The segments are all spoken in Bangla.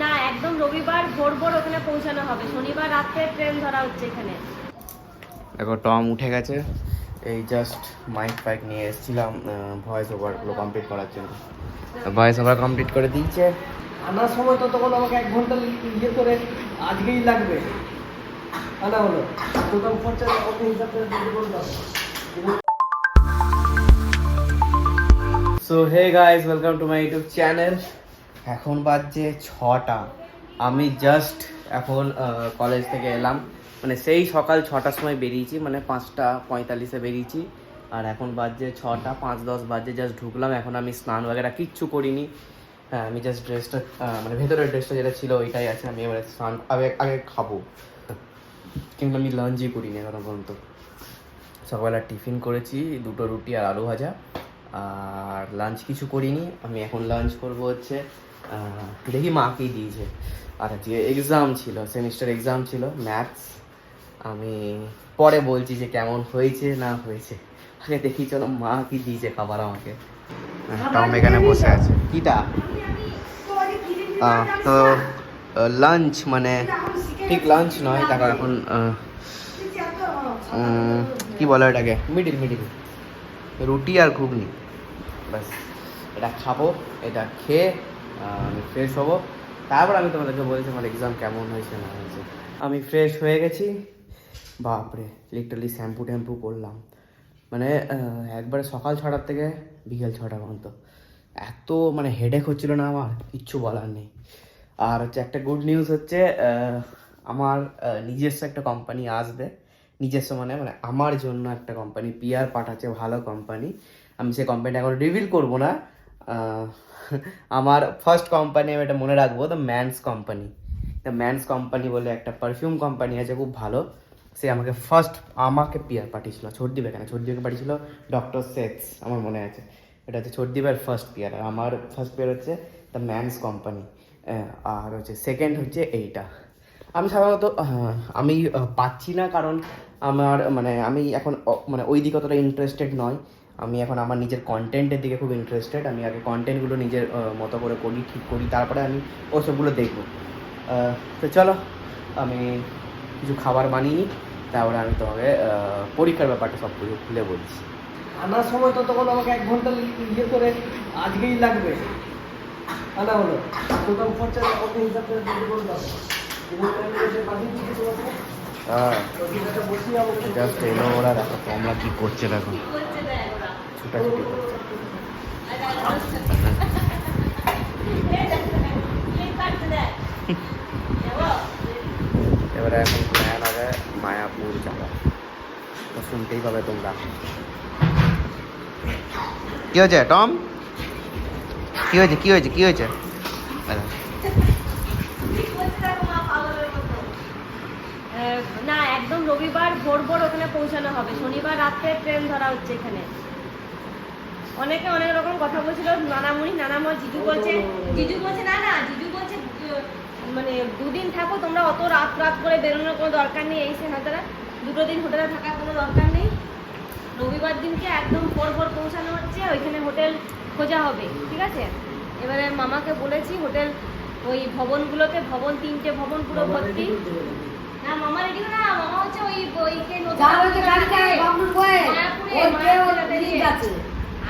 না, একদম রবিবার ভোর ভোর ওখানে পৌঁছানো হবে, শনিবার রাত্রে ট্রেন ধরা হচ্ছে এখানে। দেখো টম উঠে গেছে, এই জাস্ট মাইক ফাইক নিয়ে এসেছিলাম ভয়েস ওভারগুলো কমপ্লিট করার জন্য। ভয়েস ওভার কমপ্লিট করে দিয়েছে। আনার সময় তো তখন আমাকে 1 ঘন্টা ইয়ে করে আজকেই লাগবে আনা হলো টোটাল খরচা কত হিসাবে বললাম। So hey guys, welcome to my YouTube channel. এখন বাজছে 6টা। আমি জাস্ট এখন কলেজ থেকে এলাম, মানে সেই সকাল 6টার সময় বেরিয়েছি, মানে 5:45-এ বেরিয়েছি। আর এখন বাজছে 6টা 5:10 বাজছে, জাস্ট ঢুকলাম। এখন আমি স্নান বাগেরা কিচ্ছু করিনি। হ্যাঁ, আমি জাস্ট ড্রেসটা মানে ভেতরের ড্রেসটা যেটা ছিল ওইটাই আছে। আমি এবারে স্নান আগে খাবো, কিন্তু আমি লাঞ্চই করিনি এখনো পর্যন্ত। সকালবেলা টিফিন করেছি 2টো রুটি আর আলু ভাজা, আর লাঞ্চ কিছু করিনি। আমি এখন লাঞ্চ করবো হচ্ছে দেখি মা কি দিয়েছে। আর আজকে এক্সাম ছিল, সেমিস্টার এক্সাম ছিল ম্যাথস। আমি পরে বলছি যে কেমন হয়েছে না হয়েছে, আগে দেখি চলো মা কি দিয়েছে খাবার আমাকে। টম এখানে বসে আছে। কিটা তো লাঞ্চ, মানে ঠিক লাঞ্চ নয়, তারপর এখন কি বলো এটাকে, মিডিল রুটি আর ঘুগনি, ব্যাস এটা খাবো। এটা খেয়ে আমি ফ্রেশ হবো, তারপর আমি তোমাদেরকে বলছি আমার এক্সাম কেমন হয়েছে না হয়েছে। আমি ফ্রেশ হয়ে গেছি, বাপরে লিটারালি শ্যাম্পু ট্যাম্পু করলাম, মানে একবারে সকাল 6টার থেকে বিকেল 6টা পর্যন্ত এত মানে হেডেক হচ্ছিল না, আমার কিচ্ছু বলার নেই। আর হচ্ছে একটা গুড নিউজ হচ্ছে, আমার নিজস্ব একটা কোম্পানি আসবে। নিজস্ব মানে মানে আমার জন্য একটা কোম্পানি পিআর পাঠাচ্ছে, ভালো কোম্পানি। আমি সেই কোম্পানিটা এখন রিভিল করবো না। আমার ফার্স্ট কোম্পানি, আমি এটা মনে রাখবো, the man's company. The man's company বলে একটা পারফিউম কোম্পানি আছে, খুব ভালো। সে আমাকে পিআর পাঠিয়েছিল, ছোটদ্বীপ, এখানে ছোটদ্বীপকে পাঠিয়েছিল ডক্টর সেটস, আমার মনে আছে। এটা হচ্ছে ছোটদ্বীপের ফার্স্ট পিআর, আর আমার ফার্স্ট পিআর হচ্ছে দ্য ম্যানস কোম্পানি। আর হচ্ছে সেকেন্ড হচ্ছে এইটা। আমি সাধারণত আমি পাচ্ছি না, কারণ আমার মানে আমি এখন মানে ওই দিকে অতটা ইন্টারেস্টেড নয়। আমি এখন আমার নিজের কন্টেন্টের দিকে খুব ইন্টারেস্টেড। আমি আগে কন্টেন্টগুলো নিজের মতো করে করি, ঠিক করি, তারপরে আমি ওসবগুলো দেখবো। তো চলো আমি কিছু খাবার বানিয়ে নিই, তারপরে আমি তোমাকে পরীক্ষার ব্যাপারটা সব কিছু খুলে বলছি। আনার সময় তো তখন আমাকে 1 ঘন্টা ইয়ে করে আজকেই লাগবে আনা হলো টোটাল খরচা কত হিসাবে বললাম। জাস্ট এলো ওরা, দেখো তোমরা কি করছে, দেখো ছুটাছুটি করছে। এবারে এখন প্ল্যান হবে মায়াপুর যাওয়া, তো শুনতেই পাবে তোমরা। কি হয়েছে টম, কি হয়েছে? না, একদম রবিবার ভোর ভোর ওখানে পৌঁছানো হবে, শনিবার রাত্রে ট্রেন ধরা হচ্ছে এখানে। অনেকে অনেক রকম কথা বলছিল, নানামণি জিজু বলছে না জিজু বলছে মানে 2 দিন থাকো তোমরা, অত রাত করে বেরোনোর কোনো দরকার নেই। এই সেনাতারা 2 দিন হোটেলে থাকার কোনো দরকার নেই। রবিবার দিনকে একদম ভোর ভোর পৌঁছানো হচ্ছে, ওইখানে হোটেল খোঁজা হবে, ঠিক আছে? এবারে মামাকে বলেছি হোটেল ওই ভবনগুলোতে, 3টে ভবন পুরো ভর্তি। না মামা রেডি না, মামা হচ্ছে ওইকে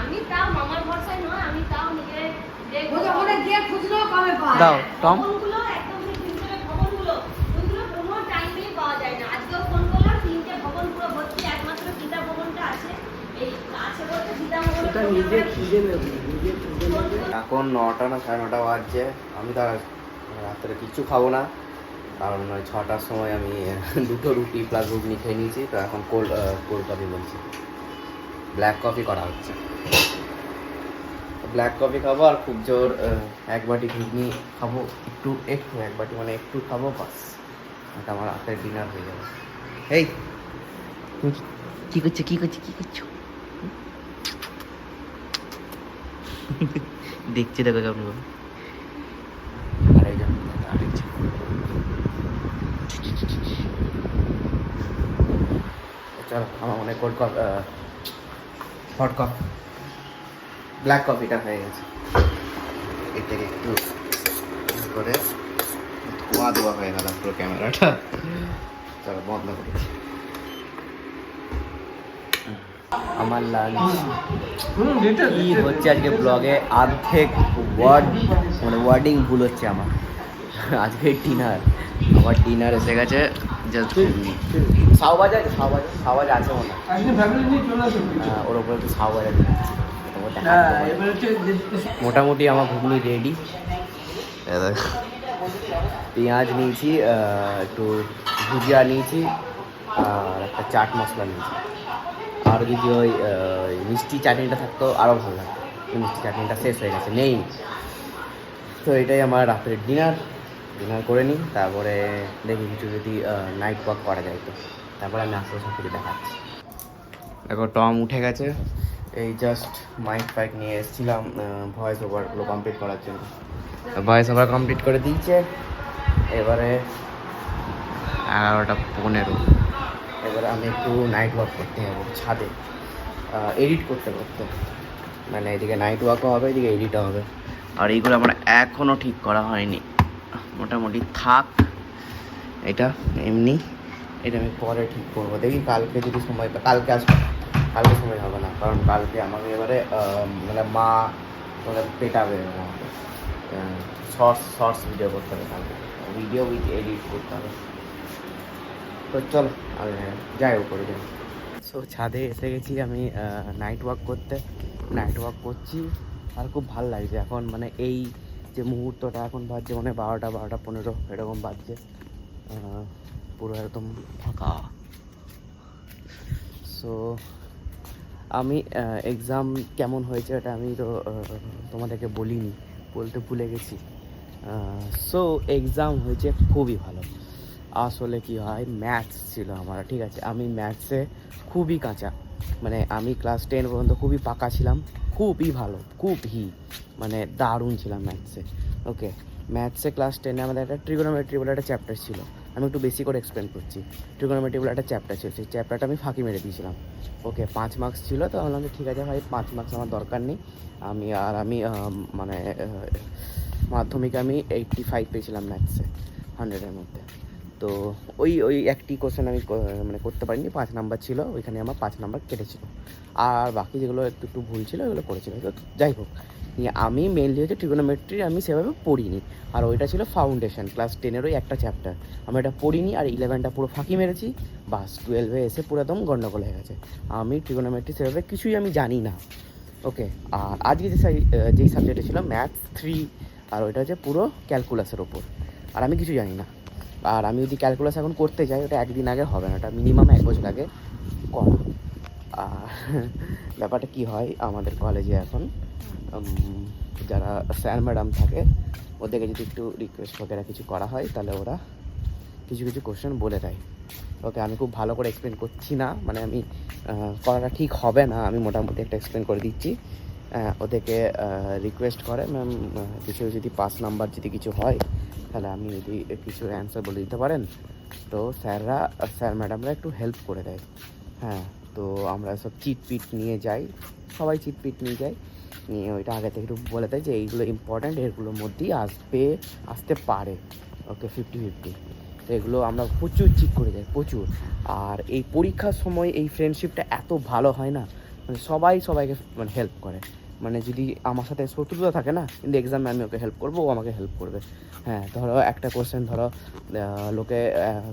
আমি তাও মামার ভরসায় নয়, আমি তাও নিজে দাও টম। ভবনগুলো একদম ভবনগুলো ওইগুলো কোনো টাইমেই পাওয়া যায় না। আজকেও ফোন করলাম, 3টে ভবন পুরো ভর্তি, একমাত্র সীতা ভবনটা আছে। এই আছে বলতে সীতা ভবন এখন 9টা না 9:30 বাজছে। আমি তো রাত্রে কিচ্ছু খাবো না, কারণ ওই 6টার সময় আমি 2টো রুটি প্লাস ঘুগনি খেয়ে নিয়েছি। তো এখন কোল্ড কফি বলছি, ব্ল্যাক কফি করা হচ্ছে। ব্ল্যাক কফি খাবো, আর খুব জোর 1 বাটি ঘুগনি খাবো, একটু 1 বাটি মানে একটু খাবো, বাস এটা আমার রাতের ডিনার হয়ে যাবে। এই কি করছো দেখছি, দেখো কেমন। আরেকজন চলো, আমার মনে cold coffee hot coffee black কফিটা হয়ে গেছে। এর থেকে একটু করে ধোয়া ধোয়া হয়ে গেল পুরো ক্যামেরাটা। চলো বন্ধ করেছি। আমার লাঞ্চ কি হচ্ছে আজকে ব্লগে অর্ধেক ওয়ার্ড মানে ওয়ার্ডিং ভুল হচ্ছে আমার। আজকে ডিনার, আমার ডিনার এসে গেছে। জাস্ট শাহবাজ আছে, শাহবাজ আছে মনে হয়, ওর ওপরে একটু শাহবাজা দিচ্ছি। মোটামুটি আমার ঘুগনি রেডি। পেঁয়াজ নিয়েছি, একটু ভুজিয়া নিয়েছি, আর একটা চাট মশলা নিয়েছি। আর যদি ওই মিষ্টি চাটনিটা থাকতো আরও ভালো লাগতো। মিষ্টি চাটনিটা শেষ হয়ে গেছে, নেই। তো এটাই আমার রাতের ডিনার করে নিই, তারপরে দেখি কিছু যদি নাইট ওয়াক করা যায়। তো তারপরে আমি আস্তে আস্তে কিছু দেখাচ্ছি। দেখো টম উঠে গেছে, এই জাস্ট মাইক ফাইক নিয়ে এসেছিলাম ভয়েস ওভারগুলো কমপ্লিট করার জন্য। ভয়েস ওভার কমপ্লিট করে দিয়েছে। এবারে 11:15। এবারে আমি একটু নাইট ওয়াক করতে যাবো ছাদে, এডিট করতে মানে এদিকে নাইট ওয়াকও হবে, এদিকে এডিটও হবে। আর এইগুলো আমার এখনও ঠিক করা হয়নি, মোটামুটি থাক। এটা এমনি, এটা আমি পরে ঠিক করবো। দেখি কালকে যদি সময় পাই, কালকে সময় হবে না, কারণ কালকে আমাকে এবারে মানে মা মানে পেটাবে, আমাকে শর্টস ভিডিও করতে হবে, কালকে ভিডিও উইথ এডিট করতে হবে। তো চলো আমি যাই উপরে যাই। সো ছাদে এসে গেছি আমি নাইট ওয়াক করছি। আর খুব ভালো লাগছে এখন, মানে এই যে মুহূর্তটা এখন বাজছে মানে 12:15 এরকম বাজছে, পুরো একদম ফাঁকা। সো আমি এক্সাম কেমন হয়েছে এটা আমি তো তোমাদেরকে বলতে ভুলে গেছি। সো এক্সাম হয়েছে খুবই ভালো। আসলে কি হয়, ম্যাথস ছিল আমার, ঠিক আছে। আমি ম্যাথসে খুবই কাঁচা, মানে আমি ক্লাস 10 পর্যন্ত খুবই পাকা ছিলাম, খুবই ভালো, মানে দারুণ ছিলাম ম্যাথসে। ওকে, ম্যাথসে ক্লাস 10-এ আমাদের একটা ট্রিগোনোমেট্রি বলে একটা চ্যাপ্টার ছিল। আমি একটু বেশি করে এক্সপ্লেন করছি। ট্রিগোনোমেট্রি বলে একটা চ্যাপ্টার ছিল, সেই চ্যাপ্টারটা আমি ফাঁকি মেরে দিয়েছিলাম। ওকে, 5 মার্কস ছিল, তো বললাম যে ঠিক আছে ভাই, 5 মার্কস আমার দরকার নেই। আমি মানে মাধ্যমিকে আমি 85 পেয়েছিলাম ম্যাথসে 100-এর মধ্যে। তো ওই একটি কোশ্চেন আমি মানে করতে পারিনি, 5 নাম্বার ছিল, ওইখানে আমার 5 নাম্বার কেটেছিল। আর বাকি যেগুলো একটু ভুল ছিল ওগুলো করেছিল। তো যাই হোক, আমি মেনলি হচ্ছে ট্রিগোনোমেট্রি আমি সেভাবে পড়িনি, আর ওইটা ছিল ফাউন্ডেশন ক্লাস 10-এর ওই একটা চ্যাপ্টার। আমি এটা পড়িনি, আর 11টা পুরো ফাঁকি মেরেছি। বাস 12-এ এসে পুরো একদম গন্ডগোল হয়ে গেছে। আমি ট্রিগোনোমেট্রি সেভাবে কিছুই আমি জানি না। ওকে, আর আজকে যেই সাবজেক্টে ছিল ম্যাথস 3, আর ওইটা হচ্ছে পুরো ক্যালকুলাসের ওপর, আর আমি কিছু জানি না। আর আমি যদি ক্যালকুলাস এখন করতে যাই, ওটা একদিন আগে হবে না, ওটা মিনিমাম 1 বছর আগে করা। আর ব্যাপারটা কী হয়, আমাদের কলেজে এখন যারা স্যার ম্যাডাম থাকে, ওদেরকে যদি একটু রিকোয়েস্ট বগেরা কিছু করা হয়, তাহলে ওরা কিছু কোশ্চেন বলে দেয়। ওকে, আমি খুব ভালো করে এক্সপ্লেন করছি না, মানে আমি করাটা ঠিক হবে না, আমি মোটামুটি একটা এক্সপ্লেন করে দিচ্ছি। ওদেরকে রিকোয়েস্ট করে, ম্যাম কিছু যদি 5 নাম্বার যদি কিছু হয়, তাহলে আমি যদি কিছু অ্যান্সার বলে দিতে পারেন। তো স্যার ম্যাডামরা একটু হেল্প করে দেয়। হ্যাঁ, তো আমরা সব চিটপিট নিয়ে যাই, সবাই চিটপিট নিয়ে যাই, নিয়ে ওইটা আগে থেকে একটু বলে দেয় যে এইগুলো ইম্পর্ট্যান্ট, এগুলোর মধ্যেই আসতে পারে। ওকে, 50-50। তো এগুলো আমরা প্রচুর চিট করে যাই, প্রচুর। আর এই পরীক্ষার সময় এই ফ্রেন্ডশিপটা এত ভালো হয় না, মানে সবাইকে মানে হেল্প করে। মানে যদি আমার সাথে শত্রুতা থাকে না, কিন্তু এক্সামে আমি ওকে হেল্প করবো, ও আমাকে হেল্প করবে। হ্যাঁ, ধরো একটা কোশ্চেন, ধরো লোকে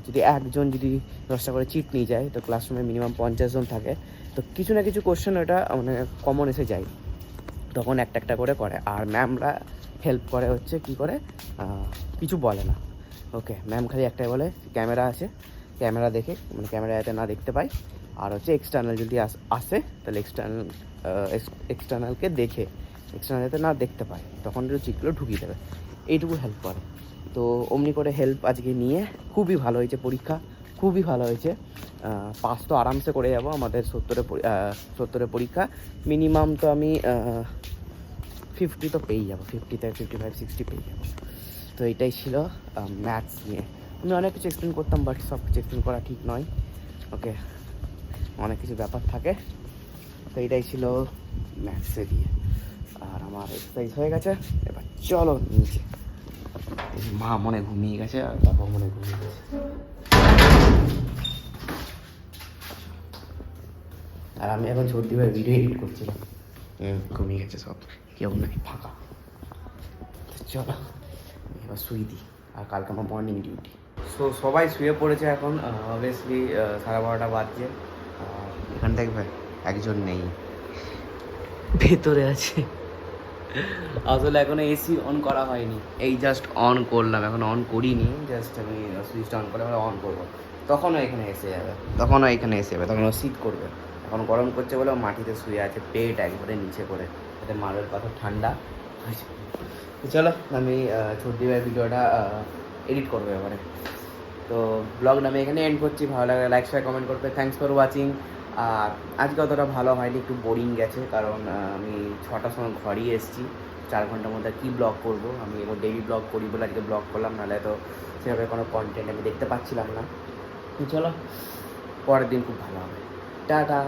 যদি একজন যদি 10টা করে চিট নিয়ে যায়, তো ক্লাসরুমে মিনিমাম 50 জন থাকে, তো কিছু না কিছু কোশ্চেন ওটা মানে কমন এসে যায়, তখন একটা করে। আর ম্যামরা হেল্প করে হচ্ছে কি করে, কিছু বলে না। ওকে, ম্যাম খালি একটাই বলে, ক্যামেরা আছে, ক্যামেরা দেখে মানে ক্যামেরা যাতে না দেখতে পাই, আর হচ্ছে এক্সটার্নাল যদি আসে, তাহলে এক্সটার্নালকে দেখে এক্সটার্নাল যাতে না দেখতে পায়, তখন একটু চিটগুলো ঢুকিয়ে দেবে, এইটুকু হেল্প করে। তো অমনি করে হেল্প আজকে নিয়ে খুবই ভালো হয়েছে পরীক্ষা, খুবই ভালো হয়েছে। পাস তো আরামসে করে যাবো, আমাদের 70-এর পরীক্ষা। মিনিমাম তো আমি 50 তো পেয়ে যাবো, 50 থেকে 55-60 পেয়ে যাবো। তো এইটাই ছিল ম্যাথস নিয়ে। আমি অনেক কিছু এক্সপ্লেন করতাম, বাট সব কিছু এক্সপ্লেন করা ঠিক নয়। ওকে, অনেক কিছু ব্যাপার থাকে। তো এইটাই ছিল ম্যাথসে দিয়ে। আর আমার এক্সারসাইজ হয়ে গেছে, এবার চলো নিচে। মা মনে ঘুমিয়ে গেছে আর বাবা মনে ঘুমিয়ে গেছে। আর আমি এখন সত্যি ভাবে ভিডিও এডিট করছিলাম। ঘুমিয়ে গেছে সব, কেউ নাই, ফাঁকা। তো চলো এবার শুই দিই, আর কালকে আমার মর্নিং ডিউটি। সো সবাই শুয়ে পড়েছে এখন, অবভিয়াসলি 12:30 বাজছে। এখানে দেখবে একজন নেই, ভেতরে আছে। আসলে এখনো এসি অন করা হয়নি, এই জাস্ট অন করলাম, এখন অন করিনি, জাস্ট আমি সুইচটা অন করে অন করবো। তখনও এখানে এসে যাবে, তখন ও শীত করবে। এখন গরম করছে বলে ও মাটিতে শুয়ে আছে, পেট একবারে নিচে করে, যাতে মারের কথা ঠান্ডা। তো চলো আমি ছোট্টি ভাই ভিডিওটা এডিট করবো এবারে। তো ব্লগটা আমি এখানে এন্ড করছি। ভালো লাগলে লাইক শেয়ার কমেন্ট করবে। Thanks for watching. আর আজকে অতটা ভালো হয়নি, একটু বোরিং গেছে, কারণ আমি 6টার সময় ঘরেই এসেছি। 4 ঘন্টার মধ্যে কী ব্লগ করবো, আমি এবার ডেইলি ব্লগ করি বলে আজকে ব্লগ করলাম, নাহলে তো সেভাবে কোনো কন্টেন্ট আমি দেখতে পাচ্ছিলাম না। চলো পরের দিন খুব ভালো হবে। টাটা।